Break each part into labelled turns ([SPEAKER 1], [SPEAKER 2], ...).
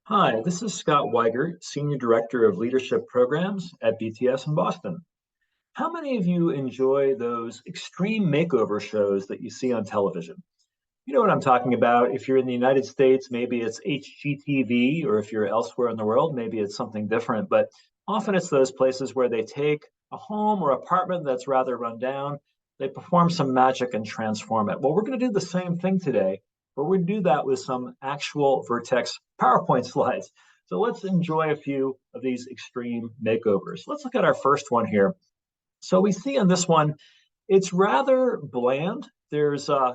[SPEAKER 1] Hi, this is Scott Weigert, Senior Director of Leadership Programs at BTS in Boston. How many of you enjoy those extreme makeover shows that you see on television? You know what I'm talking about. If you're in the United States, maybe it's HGTV, or if you're elsewhere in the world, maybe it's something different. But often it's those places where they take a home or apartment that's rather run down, they perform some magic and transform it. Well, we're going to do the same thing today, but we're going to do that with some actual Vertex PowerPoint slides. So let's enjoy a few of these extreme makeovers. Let's look at our first one here. So we see on this one, it's rather bland. There's a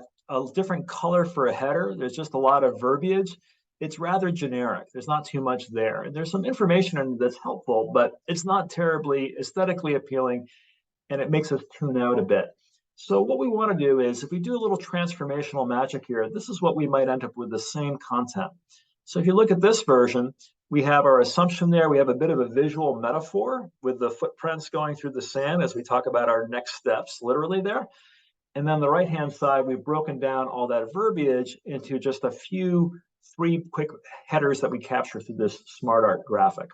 [SPEAKER 1] different color for a header. There's just a lot of verbiage. It's rather generic. There's not too much there. And there's some information in that's helpful, but it's not terribly aesthetically appealing, and it makes us tune out a bit. So what we want to do is, if we do a little transformational magic here, this is what we might end up with the same content. So if you look at this version, we have our assumption there. We have a bit of a visual metaphor with the footprints going through the sand as we talk about our next steps, literally there. And then the right-hand side, we've broken down all that verbiage into just a few, three quick headers that we capture through this smart art graphic.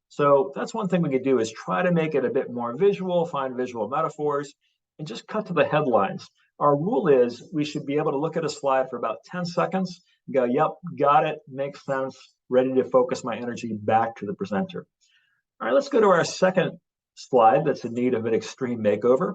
[SPEAKER 1] So that's one thing we could do, is try to make it a bit more visual, find visual metaphors, and just cut to the headlines. Our rule is we should be able to look at a slide for about 10 seconds and go, yep, got it, makes sense, ready to focus my energy back to the presenter. All right, let's go to our second slide that's in need of an extreme makeover.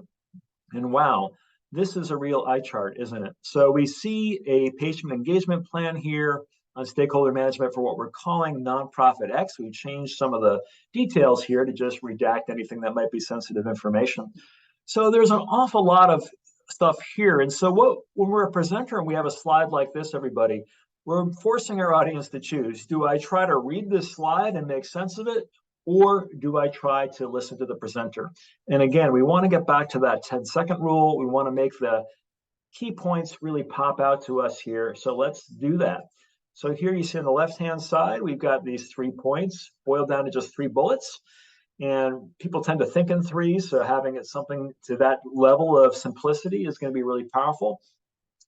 [SPEAKER 1] And wow, this is a real eye chart, isn't it? So we see a patient engagement plan here on stakeholder management for what we're calling nonprofit X. We changed some of the details here to just redact anything that might be sensitive information. So there's an awful lot of stuff here. And so when we're a presenter and we have a slide like this, everybody, we're forcing our audience to choose. Do I try to read this slide and make sense of it? Or do I try to listen to the presenter? And again, we want to get back to that 10-second rule. We want to make the key points really pop out to us here. So let's do that. So here you see on the left-hand side, we've got these 3 points boiled down to just 3 bullets. And people tend to think in threes, so having it something to that level of simplicity is going to be really powerful.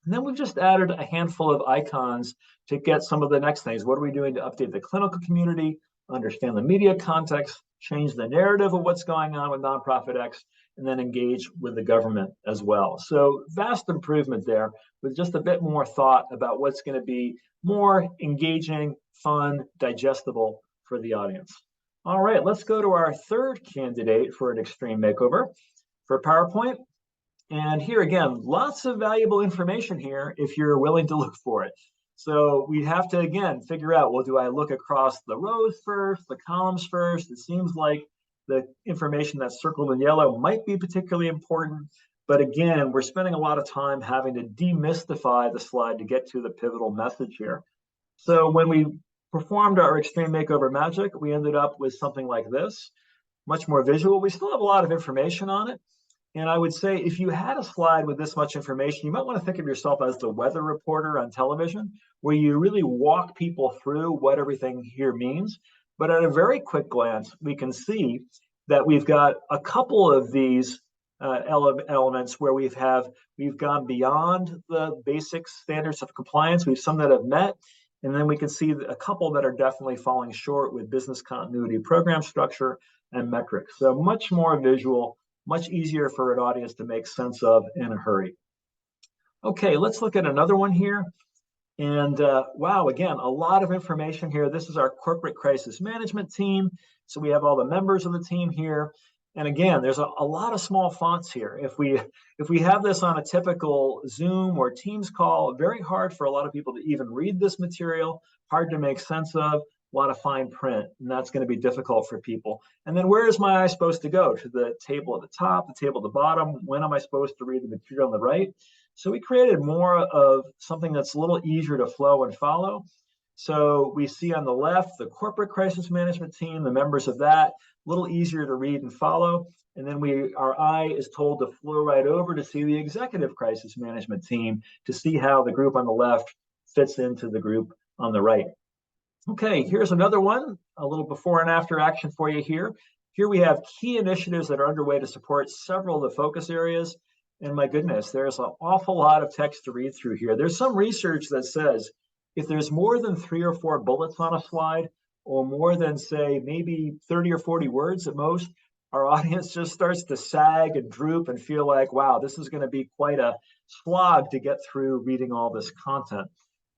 [SPEAKER 1] And then we've just added a handful of icons to get some of the next things. What are we doing to update the clinical community, understand the media context, change the narrative of what's going on with nonprofit X, and then engage with the government as well. So vast improvement there with just a bit more thought about what's going to be more engaging, fun, digestible for the audience. All right, let's go to our third candidate for an extreme makeover for PowerPoint. And here again, lots of valuable information here if you're willing to look for it. So we have to, again, figure out, well, do I look across the rows first, the columns first? It seems like the information that's circled in yellow might be particularly important. But again, we're spending a lot of time having to demystify the slide to get to the pivotal message here. So when we performed our extreme makeover magic, we ended up with something like this, much more visual. We still have a lot of information on it. And I would say if you had a slide with this much information, you might want to think of yourself as the weather reporter on television, where you really walk people through what everything here means. But at a very quick glance, we can see that we've got a couple of these elements where we've gone beyond the basic standards of compliance. We've some that have met. And then we can see a couple that are definitely falling short with business continuity, program structure, and metrics. So much more visual, much easier for an audience to make sense of in a hurry. Okay, let's look at another one here. And wow, again, a lot of information here. This is our corporate crisis management team. So we have all the members of the team here. And again, there's a lot of small fonts here. If we have this on a typical Zoom or Teams call, very hard for a lot of people to even read this material, hard to make sense of, a lot of fine print, and that's going to be difficult for people. And then where is my eye supposed to go? To the table at the top, the table at the bottom? When am I supposed to read the material on the right? So we created more of something that's a little easier to flow and follow. So we see on the left, the corporate crisis management team, the members of that, a little easier to read and follow. And then our eye is told to flow right over to see the executive crisis management team, to see how the group on the left fits into the group on the right. Okay, here's another one, a little before and after action for you here. Here we have key initiatives that are underway to support several of the focus areas. And my goodness, there's an awful lot of text to read through here. There's some research that says if there's more than 3 or 4 bullets on a slide, or more than, say, maybe 30 or 40 words at most, our audience just starts to sag and droop and feel like, wow, this is going to be quite a slog to get through reading all this content.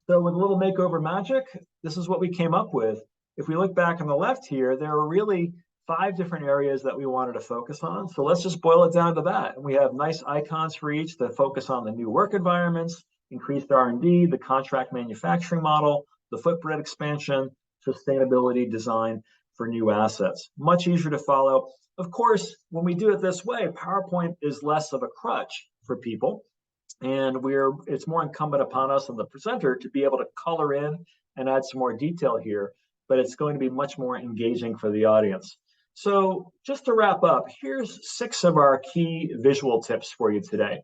[SPEAKER 1] So with a little makeover magic, this is what we came up with. If we look back on the left here, there are really 5 different areas that we wanted to focus on. So let's just boil it down to that. And we have nice icons for each to focus on the new work environments, increased R&D, the contract manufacturing model, the footprint expansion, sustainability design for new assets. Much easier to follow. Of course, when we do it this way, PowerPoint is less of a crutch for people. And it's more incumbent upon us and the presenter to be able to color in and add some more detail here, but it's going to be much more engaging for the audience. So just to wrap up, here's 6 of our key visual tips for you today.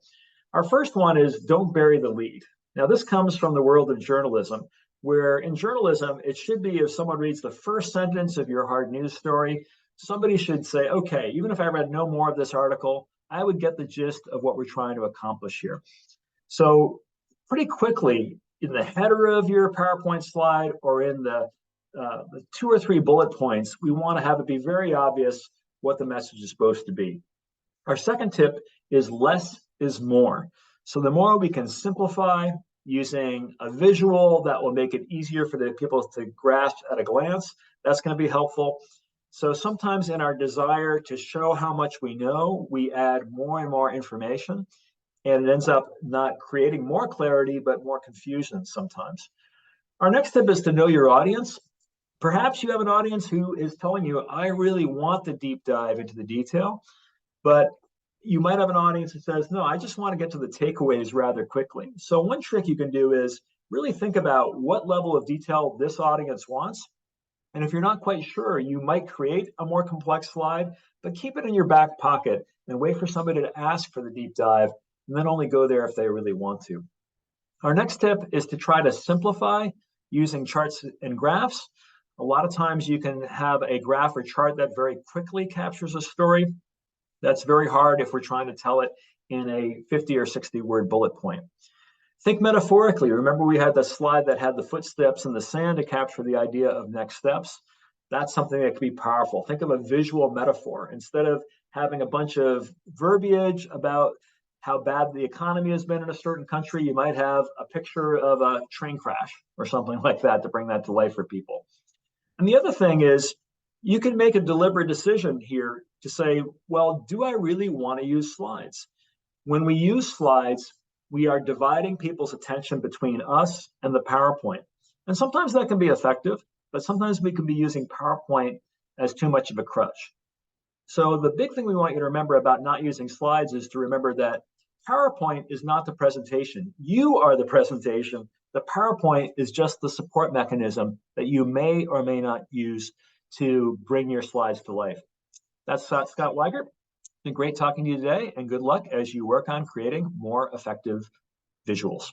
[SPEAKER 1] Our first one is don't bury the lead. Now, this comes from the world of journalism, where in journalism, it should be if someone reads the first sentence of your hard news story, somebody should say, okay, even if I read no more of this article, I would get the gist of what we're trying to accomplish here. So pretty quickly, in the header of your PowerPoint slide or in the 2 or 3 bullet points, we want to have it be very obvious what the message is supposed to be. Our second tip is less is more. So the more we can simplify using a visual that will make it easier for the people to grasp at a glance, that's going to be helpful. So sometimes in our desire to show how much we know, we add more and more information, and it ends up not creating more clarity, but more confusion sometimes. Our next tip is to know your audience. Perhaps you have an audience who is telling you, I really want the deep dive into the detail, but you might have an audience that says, no, I just want to get to the takeaways rather quickly. So one trick you can do is really think about what level of detail this audience wants. And if you're not quite sure, you might create a more complex slide, but keep it in your back pocket and wait for somebody to ask for the deep dive, and then only go there if they really want to. Our next tip is to try to simplify using charts and graphs. A lot of times you can have a graph or chart that very quickly captures a story. That's very hard if we're trying to tell it in a 50 or 60 word bullet point. Think metaphorically. Remember, we had the slide that had the footsteps in the sand to capture the idea of next steps. That's something that can be powerful. Think of a visual metaphor. Instead of having a bunch of verbiage about how bad the economy has been in a certain country, you might have a picture of a train crash or something like that to bring that to life for people. And the other thing is, you can make a deliberate decision here to say, well, do I really want to use slides? When we use slides, we are dividing people's attention between us and the PowerPoint. And sometimes that can be effective, but sometimes we can be using PowerPoint as too much of a crutch. So the big thing we want you to remember about not using slides is to remember that PowerPoint is not the presentation. You are the presentation. The PowerPoint is just the support mechanism that you may or may not use to bring your slides to life. That's Scott Weigert. It's been great talking to you today, and good luck as you work on creating more effective visuals.